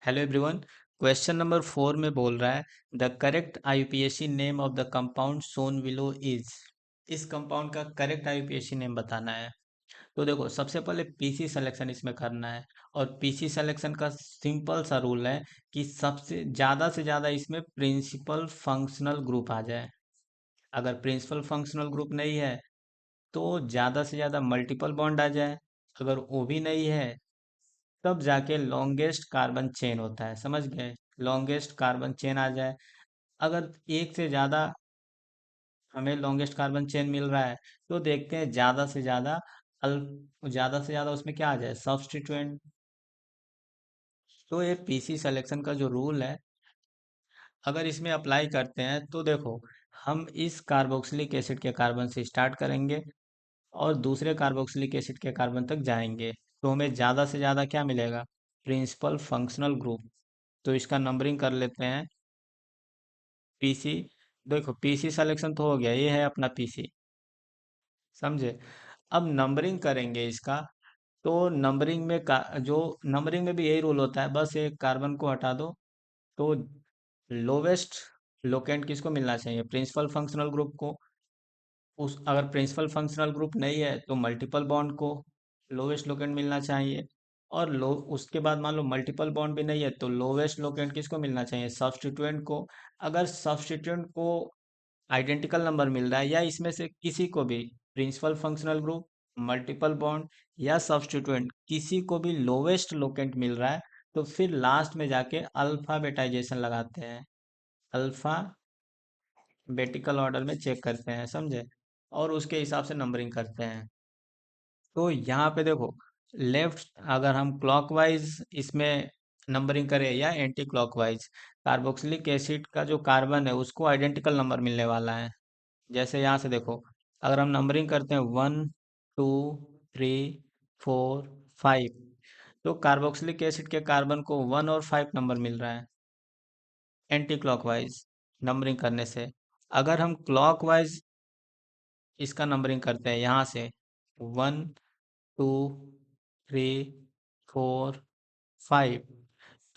Hello everyone. Question number 4 में बोल रहा है the correct IUPAC name of the compound Son below is. इस कंपाउंड का करेक्ट आईयूपीएसी नेम बताना है। तो देखो, सबसे पहले पीसी सिलेक्शन इसमें करना है। और पीसी सिलेक्शन का सिंपल सा रूल है कि सबसे ज़्यादा इसमें प्रिंसिपल फंक्शनल ग्रुप आ जाए। अगर प्रिंसिपल फंक्शनल ग्रुप नहीं है तो ज़्यादा से ज़्यादा मल्टीपल बॉन्ड आ जाए। अगर वो भी नहीं है तब जाके लॉन्गेस्ट कार्बन चेन होता है, समझ गए। लॉन्गेस्ट कार्बन चेन आ जाए। अगर एक से ज़्यादा हमें लॉन्गेस्ट कार्बन चेन मिल रहा है तो देखते हैं अल ज़्यादा से ज़्यादा उसमें क्या आ जाए, सब्स्टिट्यूएंट। तो ये पीसी सिलेक्शन का जो रूल है, अगर इसमें अप्लाई करते हैं तो देखो, हम इस कार्बोक्सिलिक एसिड के कार्बन से स्टार्ट करेंगे और दूसरे कार्बोक्सिलिक एसिड के कार्बन तक जाएंगे। तो हमें ज़्यादा से ज़्यादा क्या मिलेगा, प्रिंसिपल फंक्शनल ग्रुप। तो इसका नंबरिंग कर लेते हैं। पीसी, देखो पीसी सिलेक्शन तो हो गया, ये है अपना पीसी, समझे। अब नंबरिंग करेंगे इसका। तो नंबरिंग में जो नंबरिंग में भी यही रूल होता है, बस एक कार्बन को हटा दो। तो लोवेस्ट लोकेंट किसको मिलना चाहिए, प्रिंसिपल फंक्शनल ग्रुप को। उस अगर प्रिंसिपल फंक्शनल ग्रुप नहीं है तो मल्टीपल बॉन्ड को लोवेस्ट लोकेंट मिलना चाहिए। और लो उसके बाद मान लो मल्टीपल बॉन्ड भी नहीं है तो लोवेस्ट लोकेंट किसको मिलना चाहिए, सब्स्टिट्यूएंट को। अगर सब्स्टिट्यूएंट को आइडेंटिकल नंबर मिल रहा है या इसमें से किसी को भी, principal functional group, multiple bond या सब्स्टिट्यूएंट, किसी को भी लोवेस्ट लोकेंट मिल रहा है तो फिर लास्ट में जाके अल्फाबेटाइजेशन लगाते हैं। अल्फाबेटिकल ऑर्डर में चेक करते हैं, समझे। और उसके हिसाब से नंबरिंग करते हैं। तो यहाँ पे देखो, लेफ्ट अगर हम क्लॉकवाइज इसमें नंबरिंग करें या एंटी क्लॉकवाइज, कार्बोक्सिलिक एसिड का जो कार्बन है उसको आइडेंटिकल नंबर मिलने वाला है। जैसे यहाँ से देखो, अगर हम नंबरिंग करते हैं 1 2 3 4 5, तो कार्बोक्सिलिक एसिड के कार्बन को 1 और 5 नंबर मिल रहा है एंटी क्लॉकवाइज नंबरिंग करने से। अगर हम क्लॉकवाइज इसका नंबरिंग करते हैं यहाँ से, 1 2 3 4 5,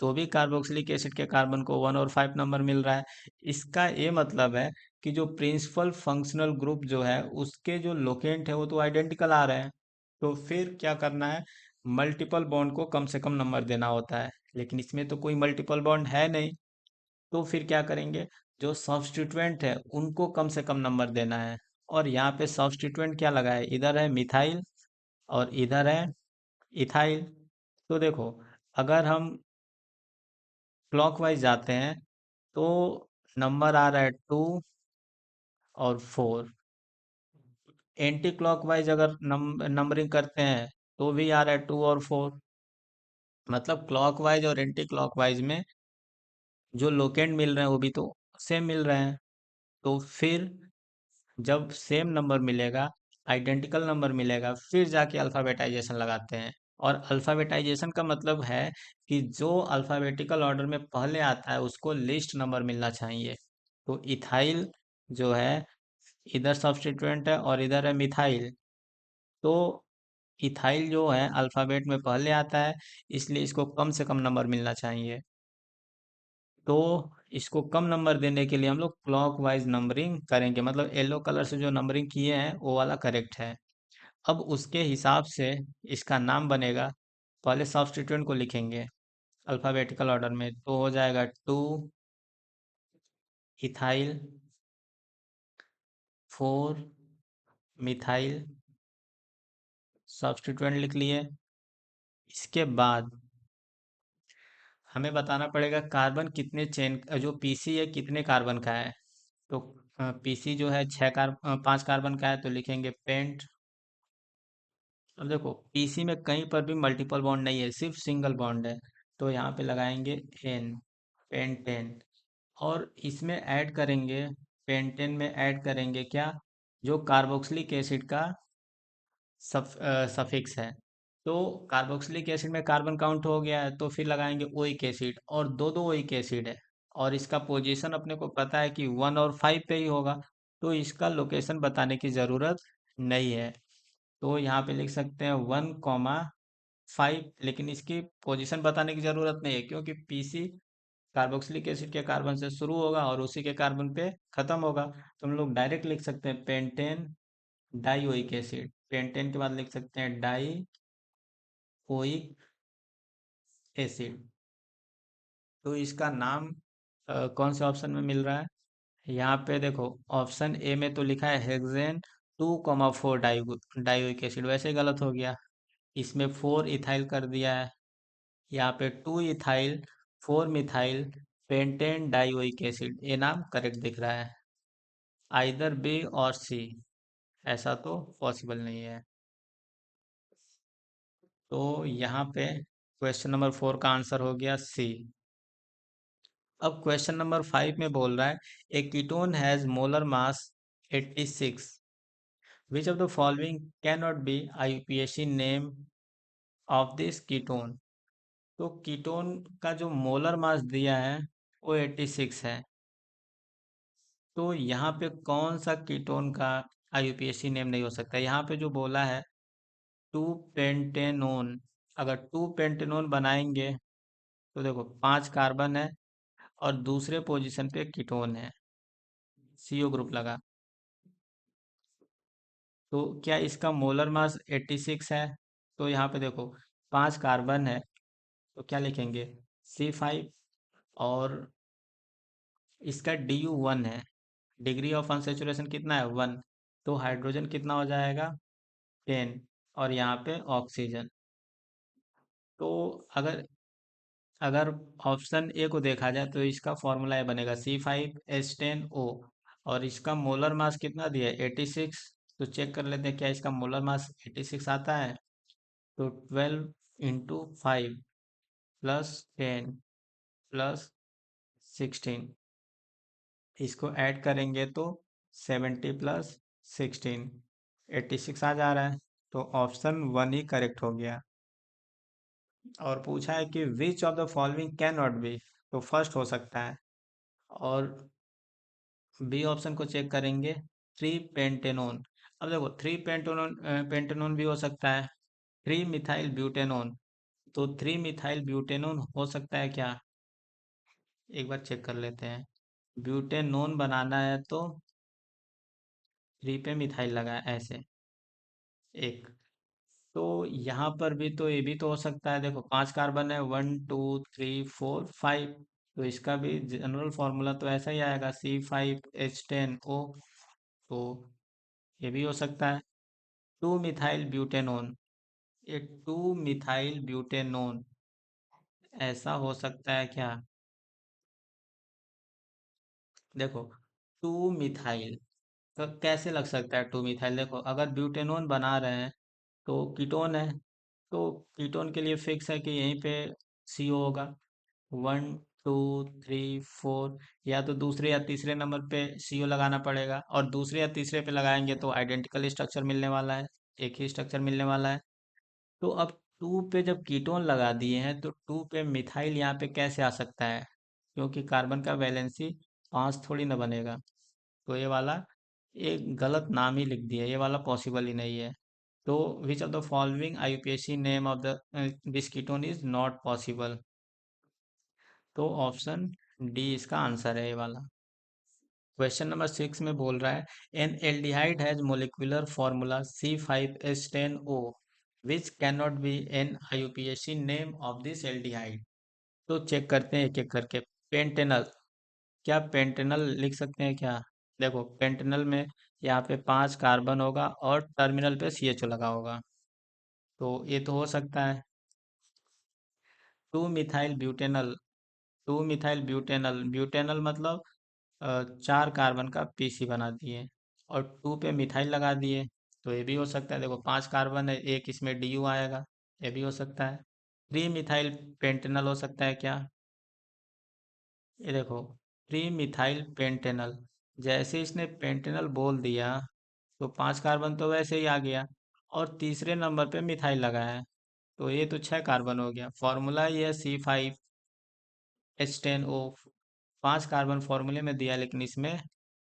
तो भी कार्बोक्सिलिक एसिड के कार्बन को 1 और 5 नंबर मिल रहा है। इसका ये मतलब है कि जो प्रिंसिपल फंक्शनल ग्रुप जो है उसके जो लोकेंट है वो तो आइडेंटिकल आ रहे हैं। तो फिर क्या करना है, मल्टीपल बॉन्ड को कम से कम नंबर देना होता है। लेकिन इसमें तो कोई मल्टीपल बॉन्ड है नहीं, तो फिर क्या करेंगे, जो सब्स्टिट्यूएंट है उनको कम से कम नंबर देना है। और यहाँ पे सब्स्टिट्यूएंट क्या लगा है, इधर है मिथाइल और इधर है इथाइल। तो देखो, अगर हम क्लॉकवाइज जाते हैं तो नंबर आ रहा है 2 और 4। एंटी क्लॉकवाइज अगर नंबरिंग करते हैं तो भी आ रहा है 2 और 4। मतलब क्लॉकवाइज और एंटी क्लॉकवाइज में जो लोकेंट मिल रहे हैं वो भी तो सेम मिल रहे हैं। तो फिर जब सेम नंबर मिलेगा, आइडेंटिकल नंबर मिलेगा, फिर जाके अल्फाबेटाइजेशन लगाते हैं। और अल्फाबेटाइजेशन का मतलब है कि जो अल्फाबेटिकल ऑर्डर में पहले आता है उसको लिस्ट नंबर मिलना चाहिए। तो इथाइल जो है, इधर सब्स्टिट्यूएंट है और इधर है मिथाइल। तो इथाइल जो है अल्फाबेट में पहले आता है, इसलिए इसको कम से कम नंबर मिलना चाहिए। तो इसको कम नंबर देने के लिए हम लोग क्लॉकवाइज नंबरिंग करेंगे, मतलब येलो कलर से जो नंबरिंग किए हैं वो वाला करेक्ट है। अब उसके हिसाब से इसका नाम बनेगा। पहले सब्स्टिट्यूएंट को लिखेंगे अल्फाबेटिकल ऑर्डर में, तो हो जाएगा 2 इथाइल, 4 मिथाइल, सब्स्टिट्यूएंट लिख लिए। इसके बाद हमें बताना पड़ेगा कार्बन कितने चेन, जो पीसी है कितने कार्बन का है। तो पीसी जो है 5 कार्बन का है तो लिखेंगे पेंट। अब देखो, पीसी में कहीं पर भी मल्टीपल बॉन्ड नहीं है, सिर्फ सिंगल बॉन्ड है। तो यहाँ पे लगाएंगे एन, पेंटेन। और इसमें ऐड करेंगे, पेंटेन में ऐड करेंगे क्या, जो कार्बोक्सिलिक एसिड का सफिक्स है। तो कार्बोक्सिलिक एसिड में कार्बन काउंट हो गया है तो फिर लगाएंगे ओइक एसिड, और दो दो ओइक एसिड है। और इसका पोजीशन अपने को पता है कि 1 और 5 पे ही होगा, तो इसका लोकेशन बताने की ज़रूरत नहीं है। तो यहाँ पे लिख सकते हैं 1, 5, लेकिन इसकी पोजीशन बताने की जरूरत नहीं है क्योंकि पीसी कार्बोक्सिलिक एसिड के कार्बन से शुरू होगा और उसी के कार्बन पे खत्म होगा। तो हम लोग डायरेक्ट लिख सकते हैं पेंटेन डाइओइक एसिड, पेंटेन के बाद लिख सकते हैं डाइओइक एसिड। तो इसका नाम कौन से ऑप्शन में मिल रहा है? यहाँ पे देखो, ऑप्शन ए में तो लिखा है हेक्सेन 2,4 डाइओइक एसिड, वैसे ही गलत हो गया। इसमें 4 इथाइल कर दिया है, यहाँ पे 2 ethyl 4 methyl pentane dioic acid, ये नाम करेक्ट दिख रहा है। आइदर बी और सी, ऐसा तो पॉसिबल नहीं है। तो यहाँ पे क्वेश्चन नंबर 4 का आंसर हो गया सी। अब क्वेश्चन नंबर 5 में बोल रहा है a ketone has molar mass 86, which of the following can not be IUPAC name of this ketone. तो कीटोन का जो मोलर मास दिया है वो 86 है। तो यहाँ पे कौन सा कीटोन का आईयूपीएसी नेम नहीं हो सकता? यहाँ पे जो बोला है टू पेंटेनोन, अगर टू पेंटेनोन बनाएंगे तो देखो 5 कार्बन है और दूसरे पोजीशन पे कीटोन है, सीओ ग्रुप लगा। तो क्या इसका मोलर मास 86 है? तो यहाँ पे देखो 5 कार्बन है, तो क्या लिखेंगे C5, और इसका DU1 है, डिग्री ऑफ अनसेचुरेशन कितना है 1, तो हाइड्रोजन कितना हो जाएगा 10, और यहाँ पे ऑक्सीजन। तो अगर अगर ऑप्शन ए को देखा जाए तो इसका फॉर्मूला ये बनेगा C5H10O, और इसका मोलर मास कितना दिया है 86। तो चेक कर लेते हैं क्या इसका मोलर मास 86 आता है। तो 12 × 5 +10 +16, इसको ऐड करेंगे तो 70 + 16, 86 आ जा रहा है। तो ऑप्शन 1 ही करेक्ट हो गया। और पूछा है कि विच of the following can not B, तो फर्स्ट हो सकता है। और बी ऑप्शन को चेक करेंगे, थ्री पेंटेनोन। अब देखो थ्री पेंटेनोन, पेंटेनोन भी हो सकता है, थ्री मिथाइल ब्यूटेनोन। तो थ्री मिथाइल ब्यूटेनोन हो सकता है क्या? एक बार चेक कर लेते हैं। ब्यूटेनोन बनाना है तो थ्री पे मिथाइल लगा है ऐसे एक। तो यहाँ पर भी तो ये भी तो हो सकता है, देखो 5 कार्बन है, 1 2 3 4 5। तो इसका भी जनरल फॉर्मूला तो ऐसा ही आएगा C5H10O। तो ये भी हो सकता है। टू मिथाइल ब्यूटेनोन, ये टू मिथाइल ब्यूटेनोन ऐसा हो सकता है क्या? देखो टू मिथाइल, तो कैसे लग सकता है टू मिथाइल? देखो अगर ब्यूटेनोन बना रहे हैं तो कीटोन है, तो कीटोन के लिए फिक्स है कि यहीं पे CO होगा। 1 2 3 4, या तो दूसरे या तीसरे नंबर पे CO लगाना पड़ेगा, और दूसरे या तीसरे पे लगाएंगे तो आइडेंटिकल स्ट्रक्चर मिलने वाला है, एक ही स्ट्रक्चर मिलने वाला है। तो अब टू पे जब कीटोन लगा दिए हैं तो टू पे मिथाइल यहाँ पे कैसे आ सकता है? क्योंकि कार्बन का वैलेंसी 5 थोड़ी ना बनेगा। तो ये वाला एक गलत नाम ही लिख दिया, ये वाला पॉसिबल ही नहीं है। तो विच of the following IUPAC name of the this ketone is not possible. तो ऑप्शन डी इसका आंसर है ये वाला। क्वेश्चन नंबर 6 में बोल रहा है an aldehyde has molecular formula C5H10O, which can not be an IUPAC name of this aldehyde. तो चेक करते हैं एक एक करके। पेंटेनल, क्या पेंटेनल लिख सकते हैं क्या? देखो पेंटेनल में यहाँ पे 5 कार्बन होगा और टर्मिनल पे CHO लगा होगा, तो ये तो हो सकता है। Two methyl butanal, two methyl butanal, butanal मतलब 4 कार्बन का PC बना दिए और 2 पे मिथाइल लगा दिए, तो ये भी हो सकता है। देखो 5 कार्बन है, एक इसमें DU आएगा, ये भी हो सकता है। थ्री मिथाइल पेंटेनल हो सकता है क्या? ये देखो थ्री मिथाइल पेंटेनल, जैसे इसने पेंटेनल बोल दिया तो 5 कार्बन तो वैसे ही आ गया, और तीसरे नंबर पे मिथाइल लगा है, तो ये तो 6 कार्बन हो गया। फॉर्मूला ये है C5H10O, 5 कार्बन फॉर्मूले में दिया लेकिन इसमें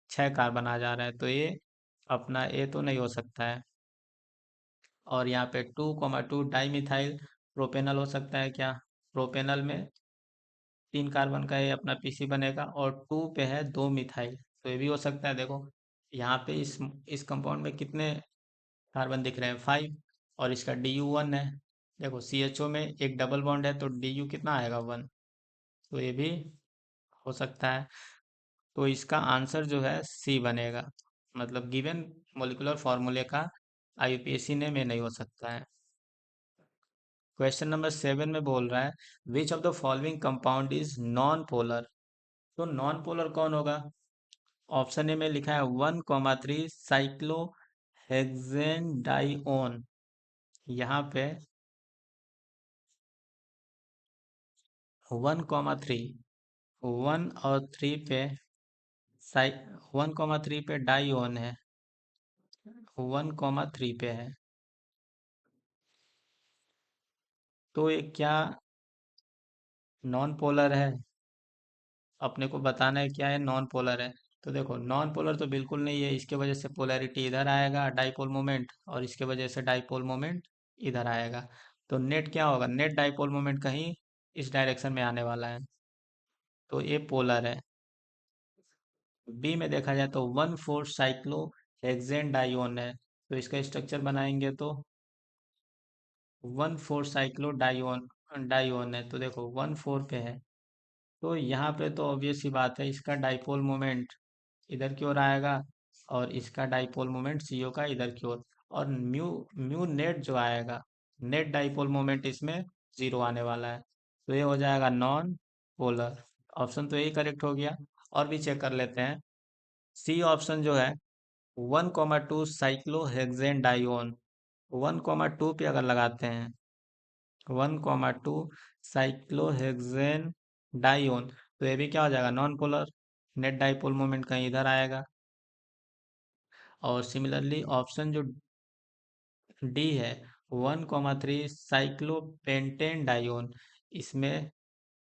6 कार्बन आ जा रहा है, तो ये अपना ए तो नहीं हो सकता है। और यहाँ पे 2,2 डाई मिथाइल प्रोपेनल हो सकता है क्या? प्रोपेनल में 3 कार्बन का ये अपना पीसी बनेगा और 2 पे है 2 मिथाइल, तो ये भी हो सकता है। देखो यहाँ पे इस कंपाउंड में कितने कार्बन दिख रहे हैं? 5। और इसका DU1 है। देखो CHO में एक डबल बॉन्ड है तो DU कितना आएगा? 1। तो ये भी हो सकता है। तो इसका आंसर जो है सी बनेगा। मतलब गिवन मोलिकुलर फॉर्मूले का आईयूपीएसी नेम ये नहीं हो सकता है। क्वेश्चन नंबर 7 में बोल रहा है विच of the following compound is non polar. तो नॉन पोलर कौन होगा? ऑप्शन ए में लिखा है 1,3 साइक्लो हेक्सेन डाइओन। यहाँ पे 1,3, 1 और 3 पे साइ 1,3 पे डाइओन है, 1,3 पे है। तो ये क्या नॉन पोलर है? अपने को बताना है क्या है नॉन पोलर है। तो देखो नॉन पोलर तो बिल्कुल नहीं है, इसके वजह से पोलैरिटी इधर आएगा डाइपोल मोमेंट, और इसके वजह से डाइपोल मोमेंट इधर आएगा। तो नेट क्या होगा? नेट डाइपोल मोमेंट कहीं इस डायरेक्शन में आने वाला है, तो ये पोलर है। बी में देखा जाए तो 1,4 साइक्लो हेक्सेन डाइओन है, तो इसका स्ट्रक्चर बनाएंगे तो 1,4 साइक्लो डाइओन डाइओन है। तो देखो 1,4 पे है, तो यहाँ पे तो ऑब्वियस ही बात है इसका डाइपोल मोमेंट इधर की ओर आएगा, और इसका डाइपोल मोमेंट सीओ का इधर की ओर। और म्यू म्यू नेट जो आएगा, नेट डाइपोल मोमेंट इसमें 0 आने वाला है, तो ये हो जाएगा नॉन पोलर। ऑप्शन तो यही करेक्ट हो गया। और भी चेक कर लेते हैं। सी ऑप्शन जो है 1,2 साइक्लोहेक्सेन डाइओन, 1,2 पे अगर लगाते हैं 1,2 साइक्लोहेक्सेन डाइओन, तो ये भी क्या हो जाएगा? Non polar. Net dipole moment कहीं इधर आएगा। और सिमिलरली ऑप्शन जो डी है 1,3 साइक्लोपेंटेन डाइओन, इसमें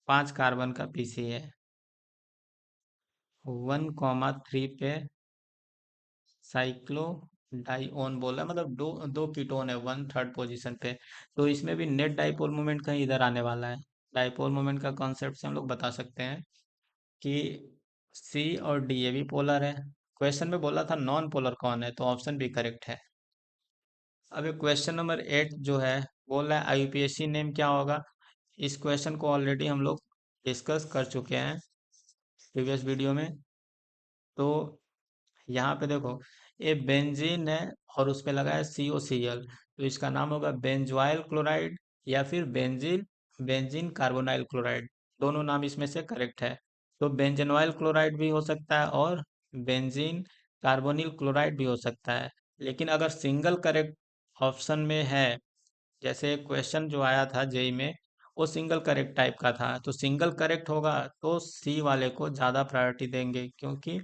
5 कार्बन का पीसी है। 1,3 पे साइक्लो डाइओन बोला, मतलब दो दो कीटोन है 1/3 पोजीशन पे। तो इसमें भी नेट डाइपोल मोमेंट कहीं इधर आने वाला है। डाइपोल मोमेंट का कॉन्सेप्ट से हम लोग बता सकते हैं कि सी और डी ये भी पोलर है। क्वेश्चन में बोला था नॉन पोलर कौन है, तो ऑप्शन भी करेक्ट है। अब क्वेश्चन नंबर 8 जो है बोल रहा है आईयूपीएसी नेम क्या होगा। इस क्वेश्चन को ऑलरेडी हम लोग डिस्कस कर चुके हैं प्रीवियस वीडियो में। तो यहाँ पे देखो ये बेंजीन है और उस पे लगा है COCl, तो इसका नाम होगा बेंजोइल क्लोराइड या फिर बेंजीन कार्बोनाइल क्लोराइड। दोनों नाम इसमें से करेक्ट है। तो बेंजोइल क्लोराइड भी हो सकता है और बेंजीन कार्बोनिल क्लोराइड भी हो सकता है। लेकिन अगर सिंगल करेक्ट ऑप्शन में है, जैसे क्वेश्चन जो आया था जेई में, वो सिंगल करेक्ट टाइप का था, तो सिंगल करेक्ट होगा तो सी वाले को ज़्यादा प्रायोरिटी देंगे, क्योंकि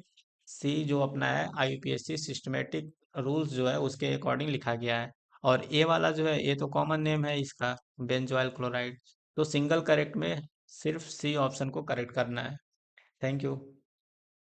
सी जो अपना है आईयूपीएससी सिस्टमेटिक रूल्स जो है उसके अकॉर्डिंग लिखा गया है। और ए वाला जो है ये तो कॉमन नेम है इसका, बेंजोइल क्लोराइड। तो सिंगल करेक्ट में सिर्फ सी ऑप्शन को करेक्ट करना है। Thank you.